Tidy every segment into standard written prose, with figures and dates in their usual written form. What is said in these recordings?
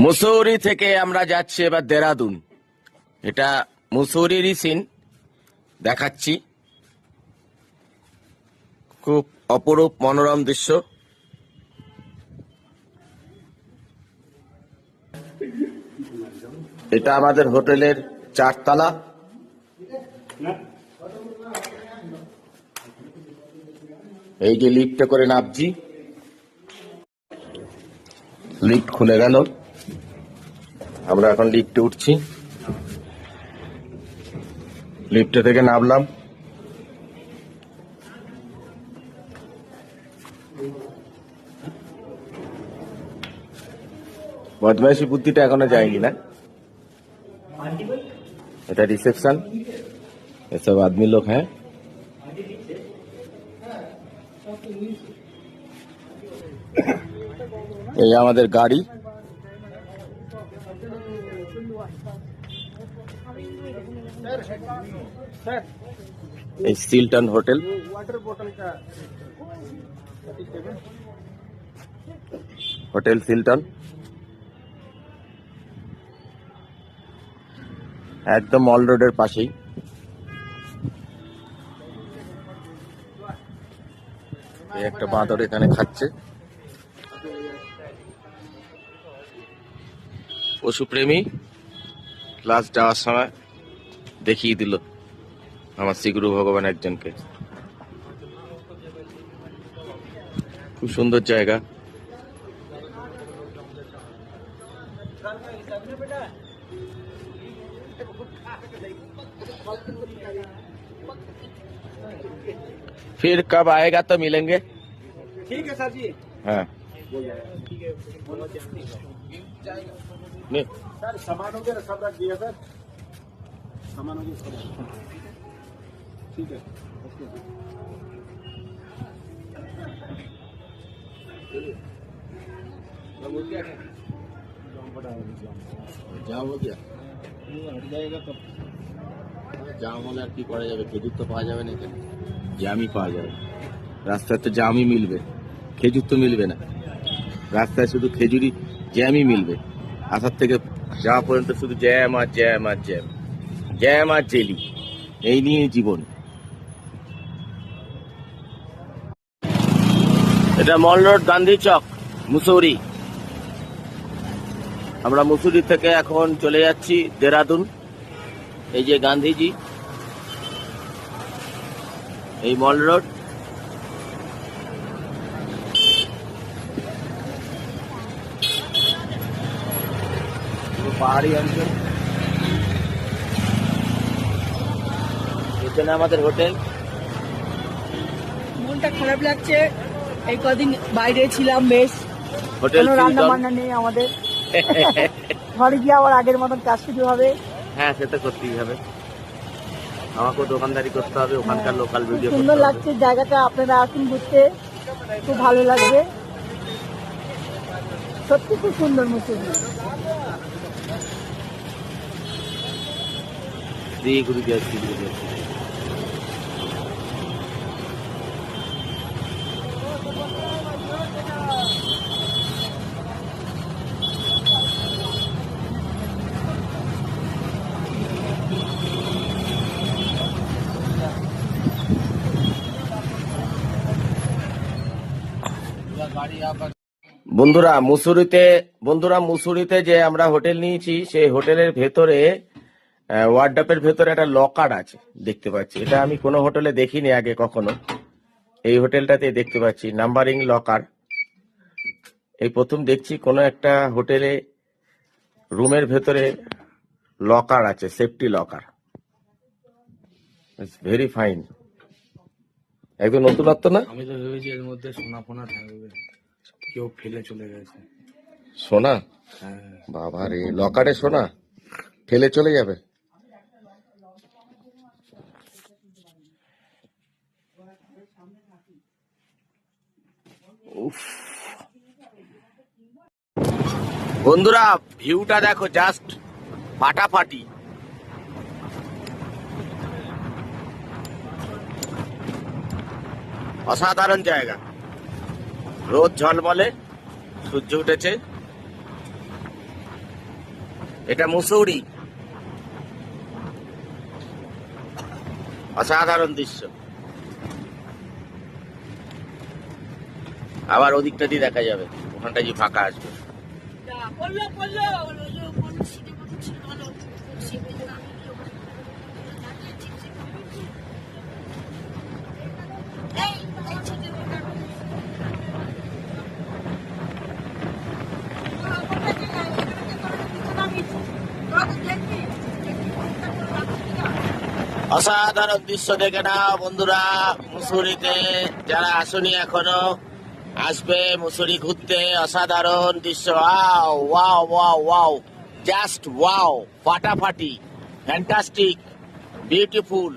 মুসৌরি থেকে আমরা যাচ্ছি এবার দেরাদুন। এটা মুসৌরিরই সিন দেখাচ্ছি। খুব অপরূপ মনোরম দৃশ্য। এটা আমাদের হোটেলের 4 তলা। এই যে লিফটে করে নামছি, লিফট খুলে গেল, আমরা এখন লিফটে উঠছি। লিফটে থেকে নামলাম। বদমাইশি বুদ্ধিটা এখনো যায়নি না। এটা রিসেপশন, এসব আদমি লোক হ্যাঁ। এই আমাদের গাড়ি। এই সিলটন হোটেল। হোটেল সিলটন একদম মল রোডের পাশেই। একটা বাঁদর এখানে খাচ্ছে। পশুপ্রেমী ক্লাস যাওয়ার সময় দেখিয়ে দিল আমার শ্রীগুরু ভগবান একজনকে। খুব সুন্দর জায়গা। फिर कब आएगा तो मिलेंगे। ठीक है सर जी। हाँ नहीं सर सामानों के सब रख दिया सर, सामानों के सब ठीक है। जाम हो गया, हट जाएगा तब। জাম হলে আর কি করা যাবে, খেজুর তো পাওয়া যাবে না এখানে, জ্যামই পাওয়া যাবে। রাস্তায় তো জামই মিলবে, খেজুর তো মিলবে না। রাস্তায় শুধু খেজুরি জ্যামই মিলবে। আসার থেকে যাওয়া পর্যন্ত শুধু জ্যাম আর জ্যাম আর জ্যাম, জ্যাম আর জেলি, এই নিয়ে জীবন। এটা মল রোড, গান্ধী চক, মুসৌরি। আমরা মুসৌরি থেকে এখন চলে যাচ্ছি দেরাদুন। এই যে গান্ধীজি, এই মল রোড। পাহাড়ি অঞ্চল, এখানে আমাদের হোটেল। মনটা খারাপ লাগছে, এই কদিন বাইরে ছিলাম, বেশ হোটেল কোনো রান্না বান্না নেই আমাদের। ঘরে গিয়ে আবার আগের মতন কাজ শুরু হবে। হ্যাঁ সে তো করতেই হবে, আমাকেও দোকানদারি করতে হবে, ওখানকার লোকাল ভিডিও করতে সুন্দর হবে। লাগছে জায়গাটা, আপনারা আসুন ঘুরতে, খুব ভালো লাগবে। সত্যি খুব সুন্দর মুসৌরি। শ্রীগুরু জয়, শ্রীগুরু জয়। বন্ধুরা মুসৌরিতে যে আমরা হোটেল নিয়েছি, সেই হোটেলের ভেতরে ওয়ার্ডরোবের ভেতরে একটা লকার আছে দেখতে পাচ্ছি। এটা আমি কোনো হোটেলে দেখিনি আগে কখনো, এই হোটেলটাতে দেখতে পাচ্ছি নাম্বারিং লকার। এই প্রথম দেখছি কোনো একটা হোটেলে রুমের ভেতরে লকার আছে, সেফটি লকার। ভেরি ফাইন, একদম নতুনত্ব না? আমি তো ভেবেছি এর মধ্যে সোনা ফোনা থাকবে, কেউ ফেলে চলে গেছে। সোনা? হ্যাঁ বাবা রে, লকারে সোনা ফেলে চলে যাবে? উফ। বন্ধুরা ভিউটা দেখো, জাস্ট ফাটাফাটি। অসাধারণ জায়গা, রোদ ঝলমলে, সূর্য উঠেছে। এটা মুসৌরি, অসাধারণ দৃশ্য। আবার ওদিকটা দিয়ে দেখা যাবে, ওখানটা যে ফাঁকা আসবে। অসাধারণ দৃশ্য দেখে নাও বন্ধুরা। মুসুরিতে যারা আসনি এখনো, আসবে মুসুরি ঘুরতে। অসাধারণ দৃশ্য। Wow wow wow wow, just wow, ফাটাফাটি, ফ্যান্টাস্টিক, বিউটিফুল,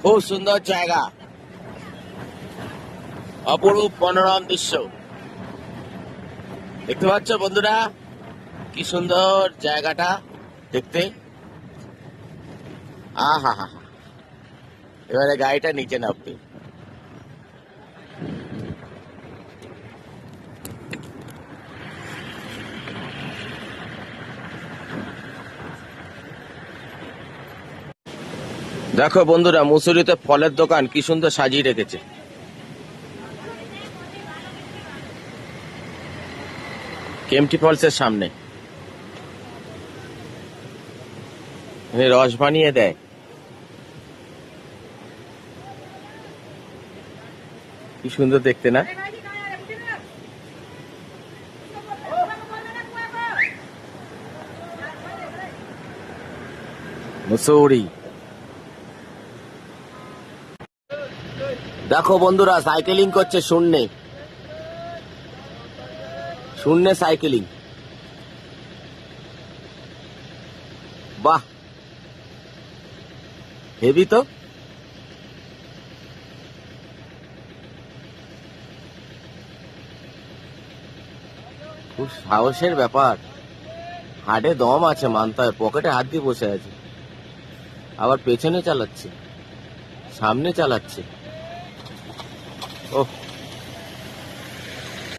খুব সুন্দর জায়গা, অপরূপ মনোরম দৃশ্য। দেখতে পাচ্ছ বন্ধুরা কি সুন্দর জায়গাটা দেখতে। আহা হা, এবারে গাড়িটা নিচে নামবে। দেখো বন্ধুরা, মুসুরিতে ফলের দোকান কি সুন্দর সাজিয়ে রেখেছে। কেমটি ফলসের সামনে রস বানিয়ে দেয়। কি সুন্দর দেখতে না? মুসৌরি। দেখো বন্ধুরা, সাইকেলিং করছে শূন্যে, শূন্যে সাইকেলিং। বাহ, হেভি তো। খুব সাহসের ব্যাপার, হাড়ে দম আছে মানতে হয়। পকেটে হাত দিয়ে বসে আছে, আবার পেছনে চালাচ্ছে, সামনে চালাচ্ছে। ওহ।